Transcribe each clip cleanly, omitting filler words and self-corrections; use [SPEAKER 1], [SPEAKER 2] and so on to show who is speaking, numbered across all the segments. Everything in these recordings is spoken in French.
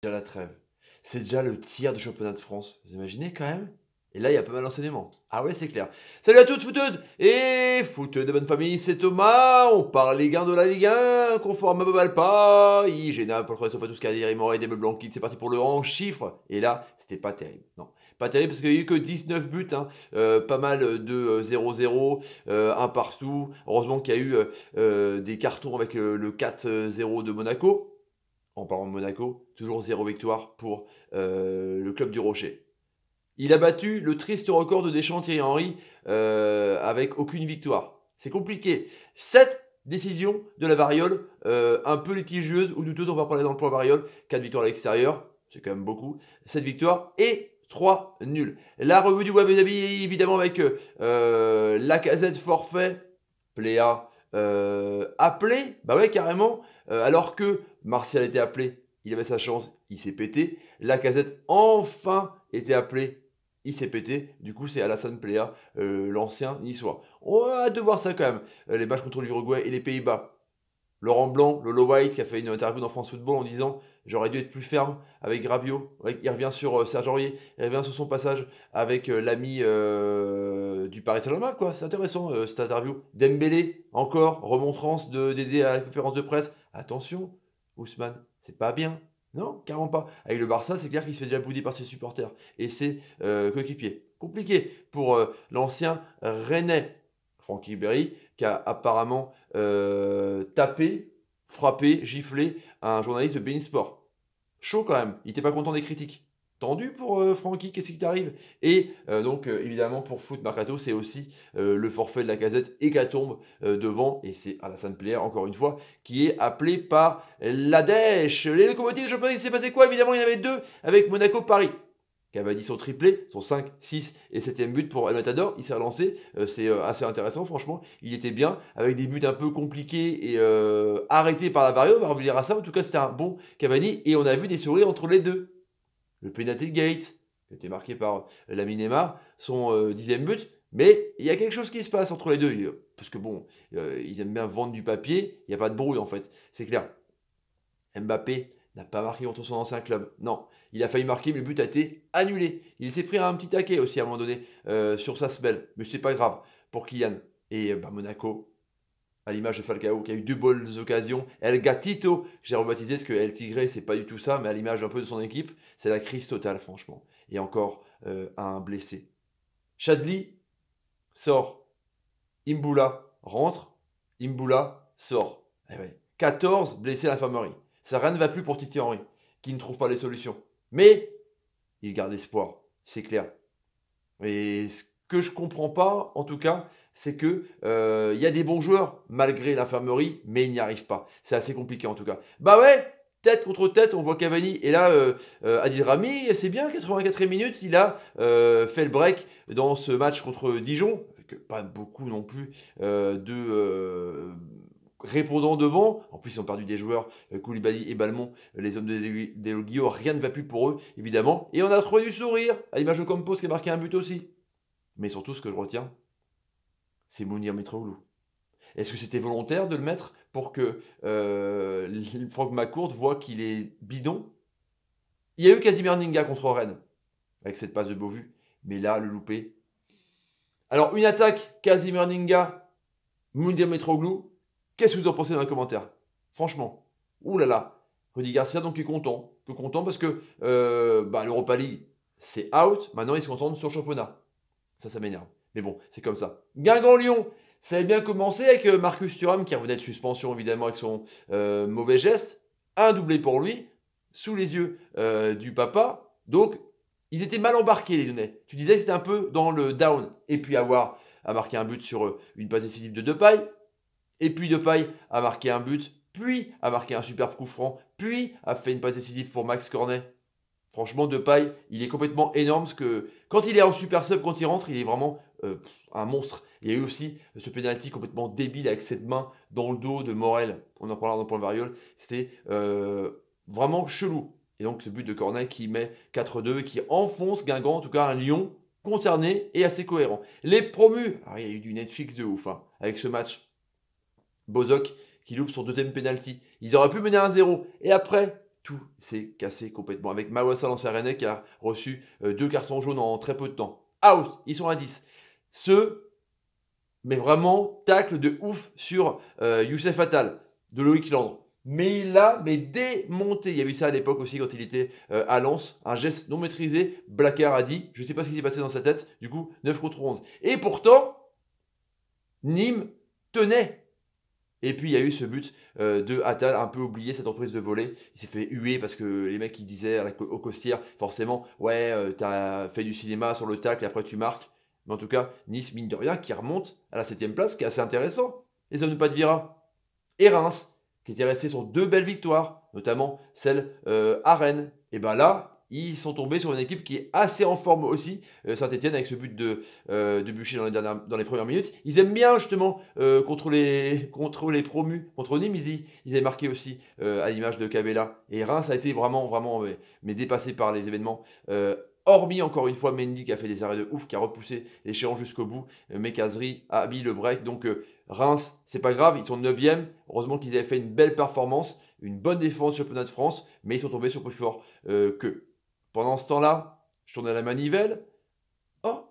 [SPEAKER 1] Déjà la trêve. C'est déjà le tiers du championnat de France. Vous imaginez quand même? Et là, il y a pas mal d'enseignements. Ah ouais, c'est clair. Salut à toutes, footeuses et footeux de bonne famille, c'est Thomas. On parle Ligue 1 de la Ligue 1, conforme à Babalpa. Igéna, pour le sauf à tout ce qu'a dit Raymond des meubles c'est parti pour le en chiffres. Et là, c'était pas terrible. Non. Pas terrible parce qu'il n'y a eu que 19 buts, hein. Pas mal de 0-0, un partout. Heureusement qu'il y a eu des cartons avec le 4-0 de Monaco. En parlant de Monaco, toujours 0 victoire pour le club du Rocher. Il a battu le triste record de Deschamps Thierry Henry avec aucune victoire. C'est compliqué. 7 décisions de la variole, un peu litigieuses ou douteuses, on va parler dans le plan variole. 4 victoires à l'extérieur, c'est quand même beaucoup. 7 victoires et 3 nuls. La revue du web, évidemment, avec Lacazette forfait, Pléa appelé, bah ouais, carrément, alors que Martial était appelé, il avait sa chance, il s'est pété. Lacazette enfin était appelé, il s'est pété. Du coup, c'est Alassane Plea, l'ancien niçois. On va hâte de voir ça quand même. Les matchs contre l'Uruguay et les Pays-Bas. Laurent Blanc, Lolo White, qui a fait une interview dans France Football en disant j'aurais dû être plus ferme avec Rabiot. Il revient sur Serge Aurier, il revient sur son passage avec l'ami du Paris Saint-Germain, quoi. C'est intéressant cette interview. Dembélé, encore, remontrance d'aider à la conférence de presse. Attention, Ousmane, c'est pas bien. Non, carrément pas. Avec le Barça, c'est clair qu'il se fait déjà bouder par ses supporters et ses coéquipiers. Compliqué pour l'ancien Rennais, Francky Berry, qui a apparemment tapé, frappé, giflé un journaliste de beIN Sport. Chaud quand même, il n'était pas content des critiques. Tendu pour Francky, qu'est-ce qui t'arrive? Et donc évidemment pour Foot Mercato, c'est aussi le forfait de Lacazette hécatombe devant, et c'est Alassane Player encore une fois qui est appelé par l'Adèche. Les locomotives de championnat, il s'est passé quoi? Évidemment, il y en avait deux avec Monaco-Paris. Cavani son triplé, son 5, 6 et 7ème but pour El Matador, il s'est relancé, c'est assez intéressant franchement, il était bien, avec des buts un peu compliqués et arrêtés par la variole, on va revenir à ça, en tout cas c'était un bon Cavani, et on a vu des sourires entre les deux. Le penalty gate, qui a été marqué par Lamine Yamal, son 10ème but, mais il y a quelque chose qui se passe entre les deux, parce que bon, ils aiment bien vendre du papier, il n'y a pas de brouille en fait, c'est clair. Mbappé n'a pas marqué contre son ancien club. Non, il a failli marquer, mais le but a été annulé. Il s'est pris un petit taquet aussi à un moment donné sur sa semelle. Mais c'est pas grave pour Kylian. Et Monaco, à l'image de Falcao, qui a eu deux bonnes occasions. El Gatito, j'ai rebaptisé parce que El Tigre, c'est pas du tout ça, mais à l'image un peu de son équipe, c'est la crise totale, franchement. Et encore un blessé. Chadli sort. Imbula rentre. Imbula sort. Eh ouais. 14 blessés à l'infirmerie. Ça, rien ne va plus pour Titi Henry, qui ne trouve pas les solutions. Mais il garde espoir, c'est clair. Et ce que je comprends pas, en tout cas, c'est que il y a des bons joueurs malgré l'infirmerie, mais ils n'y arrivent pas. C'est assez compliqué en tout cas. Bah ouais, tête contre tête, on voit Cavani. Et là, Adil Rami, c'est bien, 84e minute, il a fait le break dans ce match contre Dijon. Avec pas beaucoup non plus de répondant devant. En plus, ils ont perdu des joueurs, Koulibaly et Balmont, les hommes de Deloguio. Rien ne va plus pour eux, évidemment. Et on a trouvé du sourire, à l'image de Campos qui a marqué un but aussi. Mais surtout, ce que je retiens, c'est Mounir Mitroglou. Est-ce que c'était volontaire de le mettre pour que Franck McCourt voit qu'il est bidon? Il y a eu Casimir Ninga contre Rennes, avec cette passe de Beauvu. Mais là, le loupé. Alors, une attaque, Casimir Ninga, Mounir Mitroglou. Qu'est-ce que vous en pensez dans les commentaires? Franchement. Ouh là là. Rudy Garcia, donc, est content. Content parce que l'Europa League, c'est out. Maintenant, il se concentre sur le championnat. Ça m'énerve. Mais bon, c'est comme ça. Guingamp-Lyon, ça avait bien commencé avec Marcus Thuram qui revenait de suspension, évidemment, avec son mauvais geste. Un doublé pour lui, sous les yeux du papa. Donc, ils étaient mal embarqués, les Lyonnais. Tu disais que c'était un peu dans le down. Et puis avoir à marquer un but sur une passe décisive de Depay. Et puis Depay a marqué un but, puis a marqué un superbe coup franc, puis a fait une passe décisive pour Max Cornet. Franchement, Depay, il est complètement énorme parce que quand il est en super sub, quand il rentre, il est vraiment un monstre. Il y a eu aussi ce penalty complètement débile avec cette main dans le dos de Morel. On en parlera dans le point variole. C'était vraiment chelou. Et donc ce but de Cornet qui met 4-2 et qui enfonce Guingamp, en tout cas un Lyon concerné et assez cohérent. Les promus, il y a eu du Netflix de ouf avec ce match. Bozok qui loupe son deuxième penalty. Ils auraient pu mener 1-0. Et après, tout s'est cassé complètement. Avec Mawassa l'ancien Rennais qui a reçu 2 cartons jaunes en très peu de temps. Out, ils sont à 10. Mais vraiment, tacle de ouf sur Youssef Attal, de Loïc Landre. Mais il l'a démonté. Il y a eu ça à l'époque aussi quand il était à Lens. Un geste non maîtrisé. Blackard a dit, je ne sais pas ce qui s'est passé dans sa tête. Du coup, 9 contre 11. Et pourtant, Nîmes tenait. Et puis il y a eu ce but de Attal, un peu oublié, cette reprise de volée. Il s'est fait huer parce que les mecs ils disaient au Costière, forcément, ouais, t'as fait du cinéma sur le tacle et après tu marques. Mais en tout cas, Nice, mine de rien, qui remonte à la 7ème place, ce qui est assez intéressant. Les hommes de Padvira. Et Reims, qui était resté sur 2 belles victoires, notamment celle à Rennes. Et ben là, ils sont tombés sur une équipe qui est assez en forme aussi. Saint-Etienne avec ce but de Bûcher dans les premières minutes. Ils aiment bien justement contre les promus. Contre Nîmes, ils avaient marqué aussi à l'image de Cabella. Et Reims a été vraiment mais dépassé par les événements. Hormis encore une fois Mendy qui a fait des arrêts de ouf, qui a repoussé l'échéance jusqu'au bout. Mekazri a mis le break. Donc Reims, c'est pas grave, ils sont 9e. Heureusement qu'ils avaient fait une belle performance, une bonne défense sur le championnat de France, mais ils sont tombés sur plus fort qu'eux. Pendant ce temps-là, je tourne à la manivelle. Oh,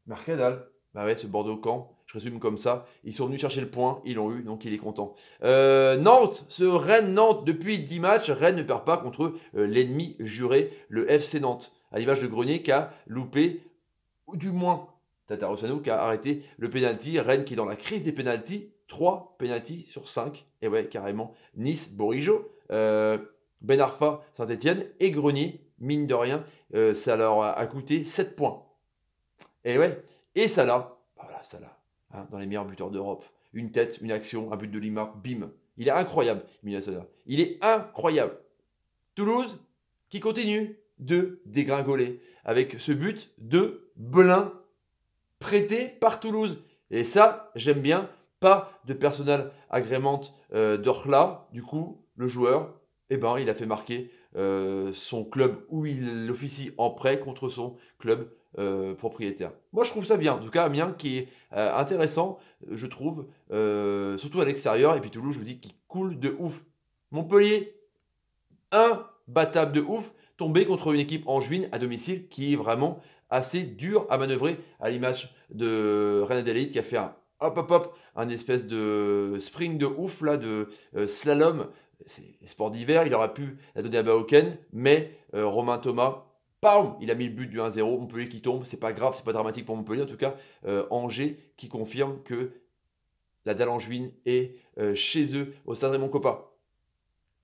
[SPEAKER 1] Mercadal. Bah ouais, ce Bordeaux-Camp, je résume comme ça. Ils sont venus chercher le point, ils l'ont eu, donc il est content. Nantes, ce Rennes-Nantes, depuis 10 matchs, Rennes ne perd pas contre l'ennemi juré, le FC Nantes. À l'image de Grenier qui a loupé, ou du moins Tata Rossano qui a arrêté le penalty. Rennes qui est dans la crise des penalties, 3 penalties sur 5. Et ouais, carrément. Nice, Borijo, Ben Arfa, Saint-Etienne et Grenier. Mine de rien, ça leur a coûté 7 points. Et ouais, et Salah, voilà, Salah, hein, dans les meilleurs buteurs d'Europe. Une tête, une action, un but de Lima, bim. Il est incroyable, Mina Salah. Il est incroyable. Toulouse qui continue de dégringoler avec ce but de Belin prêté par Toulouse. Et ça, j'aime bien. Pas de personnel agrémente d'Orla. Du coup, le joueur, eh ben, il a fait marquer son club où il officie en prêt contre son club propriétaire. Moi, je trouve ça bien. En tout cas, Amiens qui est intéressant, je trouve, surtout à l'extérieur. Et puis Toulouse, je vous dis, qui coule de ouf. Montpellier, imbattable de ouf, tombé contre une équipe angevine à domicile qui est vraiment assez dure à manœuvrer, à l'image de Rennes Adélaïde qui a fait un espèce de sprint de ouf, là, de slalom. C'est les sports d'hiver, il aurait pu la donner à Baoken, mais Romain Thomas, pam, il a mis le but du 1-0, Montpellier qui tombe, c'est pas grave, c'est pas dramatique pour Montpellier, en tout cas, Angers qui confirme que la dalle angevine est chez eux au Stade Raymond Kopa.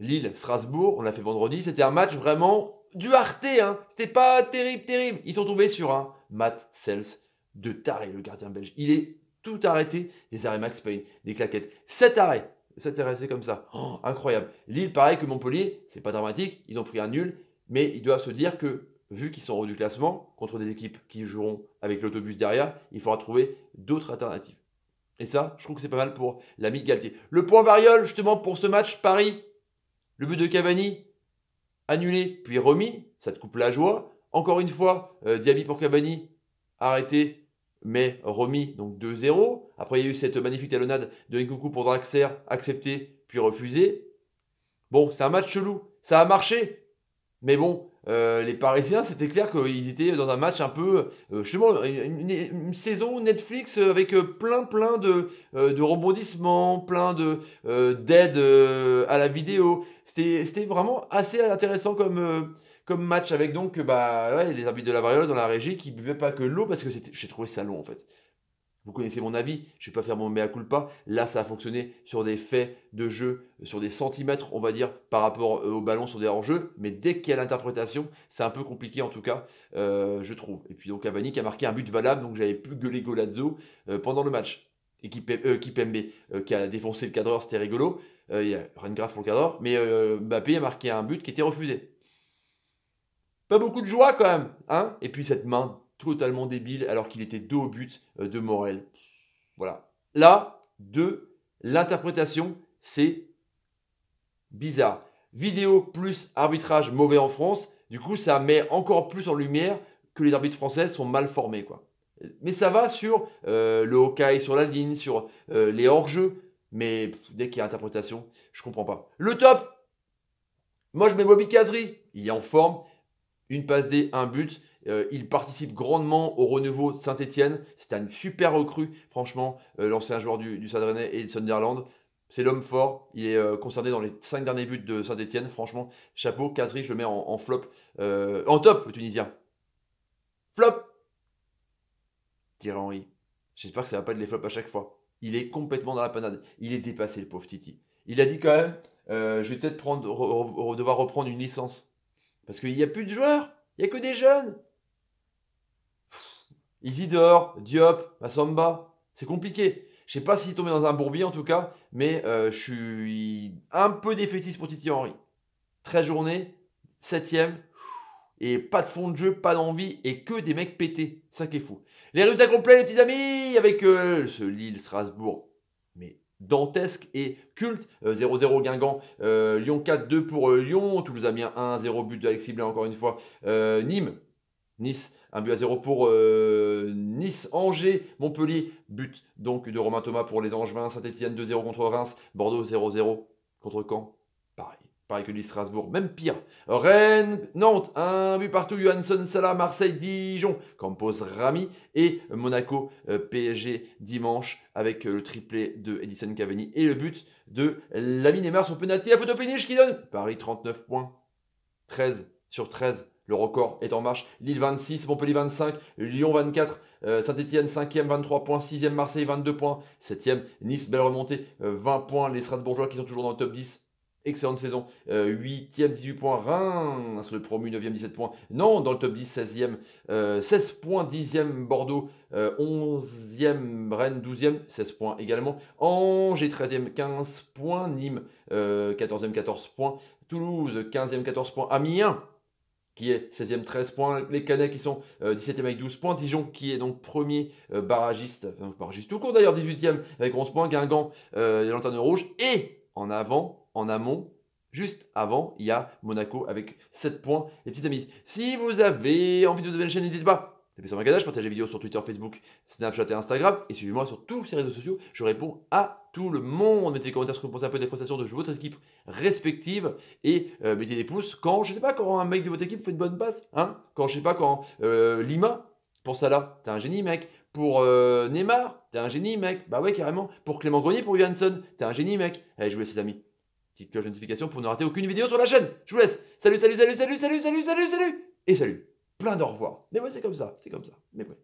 [SPEAKER 1] Lille, Strasbourg, on l'a fait vendredi, c'était un match vraiment du Arte, hein. C'était pas terrible. Ils sont tombés sur un Matt Sels de taré, le gardien belge. Il est tout arrêté, des arrêts Max Payne, des claquettes. 7 arrêts, c'est comme ça. Oh, incroyable. Lille, pareil que Montpellier, c'est pas dramatique, ils ont pris un nul, mais ils doivent se dire que, vu qu'ils sont en haut du classement, contre des équipes qui joueront avec l'autobus derrière, il faudra trouver d'autres alternatives. Et ça, je trouve que c'est pas mal pour l'ami Galtier. Le point variole, justement, pour ce match, Paris. Le but de Cavani, annulé, puis remis, ça te coupe la joie. Encore une fois, Diaby pour Cavani, arrêté, mais remis, donc 2-0. Après, il y a eu cette magnifique talonnade de Nkunku pour Draxler, accepté, puis refusé. Bon, c'est un match chelou, ça a marché. Mais bon, les Parisiens, c'était clair qu'ils étaient dans un match un peu, justement, une saison Netflix avec plein de rebondissements, plein d'aides à la vidéo. C'était vraiment assez intéressant comme match avec donc les arbitres de la variole dans la régie qui ne buvaient pas que l'eau parce que j'ai trouvé ça long en fait. Vous connaissez mon avis, je ne vais pas faire mon mea culpa. Là, ça a fonctionné sur des faits de jeu, sur des centimètres, on va dire, par rapport au ballon sur des hors-jeux. Mais dès qu'il y a l'interprétation, c'est un peu compliqué en tout cas, je trouve. Et puis donc Cavani qui a marqué un but valable, donc j'avais pu gueuler Golazzo pendant le match. Et Kipembe qui a défoncé le cadreur, c'était rigolo. Il y a rien de grave pour le cadreur. Mais Mbappé a marqué un but qui était refusé. Pas beaucoup de joie quand même, hein. Et puis cette main totalement débile alors qu'il était dos au but de Morel. Voilà. Là, l'interprétation, c'est bizarre. Vidéo plus arbitrage mauvais en France, du coup, ça met encore plus en lumière que les arbitres français sont mal formés, quoi. Mais ça va sur le Hawkeye, sur la ligne, sur les hors-jeux, mais dès qu'il y a interprétation, je comprends pas. Le top, Moi, je mets Bobby Kazri. Il est en forme. Une passe D, un but. Il participe grandement au renouveau de Saint-Etienne. C'est un super recrue, franchement, l'ancien joueur du Stade Rennais et de Sunderland. C'est l'homme fort. Il est concerné dans les 5 derniers buts de Saint-Etienne. Franchement, chapeau. Kazri, je le mets en flop. En top, le Tunisien. Flop, Thierry Henry. J'espère que ça va pas être les flops à chaque fois. Il est complètement dans la panade. Il est dépassé, le pauvre Titi. Il a dit quand même, je vais peut-être devoir reprendre une licence. Parce qu'il n'y a plus de joueurs. Il n'y a que des jeunes. Isidore, Diop, Massamba. C'est compliqué. Je sais pas s'il est tombé dans un bourbier en tout cas, mais je suis un peu défaitiste pour Titi Henry. 13 journées, 7ème, et pas de fond de jeu, pas d'envie, et que des mecs pétés. Ça qui est fou. Les résultats complets, les petits amis, avec ce Lille-Strasbourg, mais dantesque et culte. 0-0 Guingamp, Lyon 4-2 pour Lyon, Toulouse Amiens 1-0, but d'Alexis Blin encore une fois. Nîmes, Nice, 1-0 pour Nice, Angers, Montpellier, but donc de Romain Thomas pour les Angevins, Saint-Etienne 2-0 contre Reims, Bordeaux 0-0 contre Caen, pareil que Lille-Strasbourg, même pire. Rennes, Nantes, un but partout, Johansson, Salah, Marseille, Dijon, Campos, Rami et Monaco, PSG dimanche avec le triplé de Edison Cavani et le but de Lamine Yamal sur penalty à photo finish qui donne Paris 39 points, 13 sur 13. Le record est en marche. Lille 26, Montpellier 25, Lyon 24, Saint-Etienne 5e, 23 points, 6e Marseille 22 points, 7e Nice, belle remontée, 20 points. Les Strasbourgeois qui sont toujours dans le top 10. Excellente saison. 8e, 18 points. Reims, le promu, 9e, 17 points. Nantes dans le top 10, 16e. 16 points, 10e Bordeaux. 11e Rennes, 12e, 16 points également. Angers, 13e, 15 points. Nîmes, 14e, 14 points. Toulouse, 15e, 14 points. Amiens, qui est 16e, 13 points. Les Canets qui sont 17e avec 12 points. Dijon qui est donc premier barragiste tout court d'ailleurs, 18e avec 11 points. Guingamp, les Lanternes Rouges. Et en amont, juste avant, il y a Monaco avec 7 points. Les petits amis, si vous avez envie de vous abonner à la chaîne, n'hésitez pas. Tapez sur ma ganache, partagez les vidéos sur Twitter, Facebook, Snapchat et Instagram. Et suivez-moi sur tous ces réseaux sociaux. Je réponds à tout le monde. Mettez des commentaires sur ce que vous pensez un peu des prestations de votre équipe respective. Et mettez des pouces quand, je sais pas, quand un mec de votre équipe fait une bonne passe. Hein, quand, je sais pas, quand Lima, pour Salah, t'es un génie, mec. Pour Neymar, t'es un génie, mec. Bah ouais, carrément. Pour Clément Grenier, pour Johansson, t'es un génie, mec. Allez, je vous laisse, les amis. Petite cloche de notification pour ne rater aucune vidéo sur la chaîne. Je vous laisse. Salut, salut, salut, salut, salut, salut, salut, salut. Et salut. Plein d'au revoir. Mais ouais, c'est comme ça. Mais ouais.